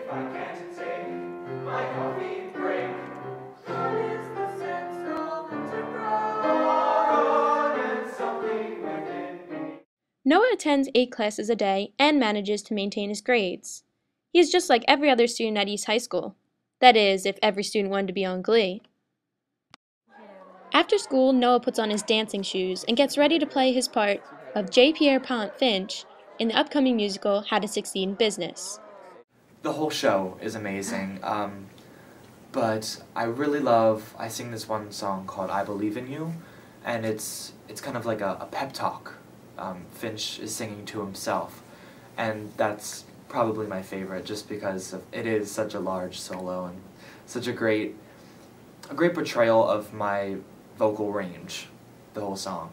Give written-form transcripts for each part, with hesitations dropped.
if I can't take my coffee break? What is the sense of enterprise? And something within me. Noah attends 8 classes a day and manages to maintain his grades. He is just like every other student at East High School. That is, if every student wanted to be on Glee. After school, Noah puts on his dancing shoes and gets ready to play his part of J. Pierre Pont Finch in the upcoming musical How to Succeed in Business. The whole show is amazing, but I sing this one song called I Believe in You, and it's kind of like a pep talk. Finch is singing to himself, and that's probably my favorite just because it is such a large solo and such a great portrayal of my vocal range, the whole song.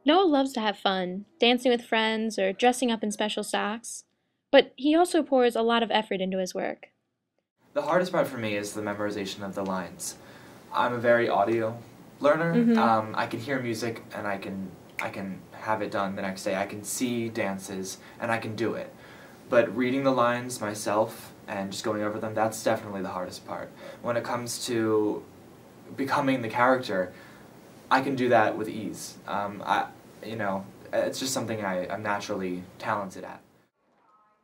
Noah loves to have fun, dancing with friends or dressing up in special socks, but he also pours a lot of effort into his work. The hardest part for me is the memorization of the lines. I'm a very audio learner. I can hear music and I can have it done the next day. I can see dances and I can do it. But reading the lines myself and just going over them, that's definitely the hardest part. When it comes to becoming the character, I can do that with ease. It's just something I'm naturally talented at.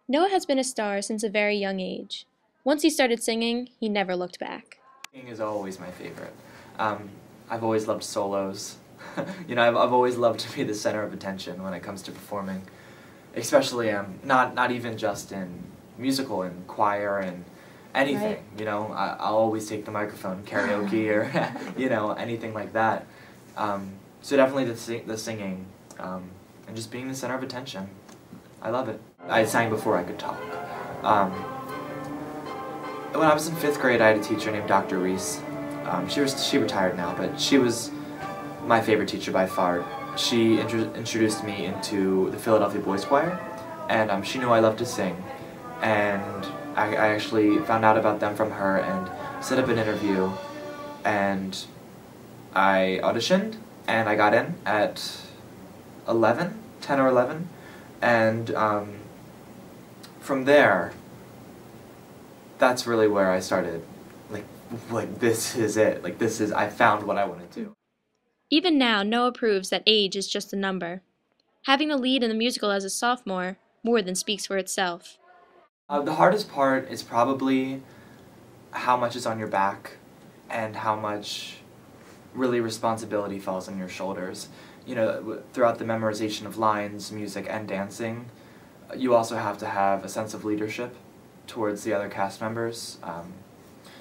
Noah has been a star since a very young age. Once he started singing, he never looked back. Singing is always my favorite. I've always loved solos. I've always loved to be the center of attention when it comes to performing. Especially not even just in musical and choir and anything. Right. I'll always take the microphone, karaoke or anything like that. So definitely the singing and just being the center of attention. I love it. I sang before I could talk. When I was in 5th grade, I had a teacher named Dr. Reese. She retired now, but she was my favorite teacher by far. She introduced me into the Philadelphia Boys Choir, and she knew I loved to sing. And I actually found out about them from her and set up an interview, and I auditioned, and I got in at 10 or 11, and from there, that's really where I started. Like this is it. I found what I want to do. Even now, Noah proves that age is just a number. Having the lead in the musical as a sophomore more than speaks for itself. The hardest part is probably how much is on your back and how much really responsibility falls on your shoulders. Throughout the memorization of lines, music, and dancing, you also have to have a sense of leadership towards the other cast members.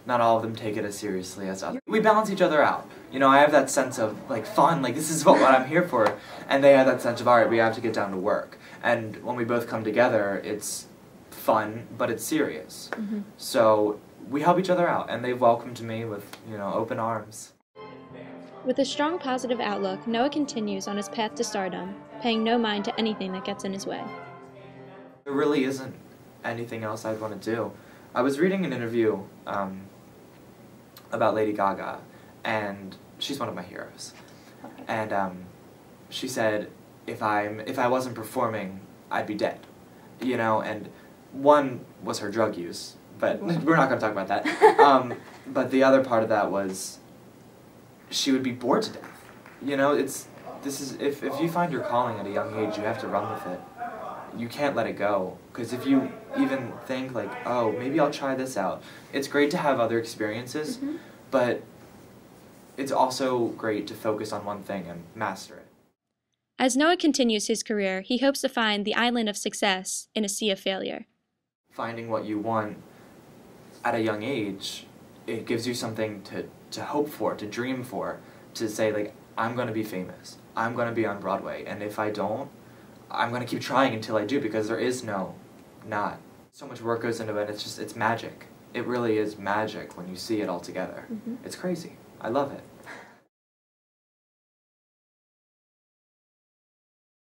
Not all of them take it as seriously as others. We balance each other out. I have that sense of fun, this is what I'm here for, and they have that sense of, alright, we have to get down to work. And when we both come together, it's fun, but it's serious. So we help each other out, and they've welcomed me with, open arms. With a strong positive outlook, Noah continues on his path to stardom, paying no mind to anything that gets in his way. There really isn't anything else I'd want to do. I was reading an interview about Lady Gaga, and she's one of my heroes. And she said, if I wasn't performing, I'd be dead. And one was her drug use, but we're not going to talk about that. But the other part of that was she would be bored to death. If you find your calling at a young age, you have to run with it. You can't let it go, because if you even think oh, maybe I'll try this out, it's great to have other experiences, but it's also great to focus on one thing and master it. As Noah continues his career, he hopes to find the island of success in a sea of failure. Finding what you want at a young age, it gives you something to hope for, to dream for, to say I'm going to be famous, I'm going to be on Broadway, and if I don't, I'm going to keep trying until I do, because there is no not. So much work goes into it, it's magic. It really is magic when you see it all together. It's crazy. I love it.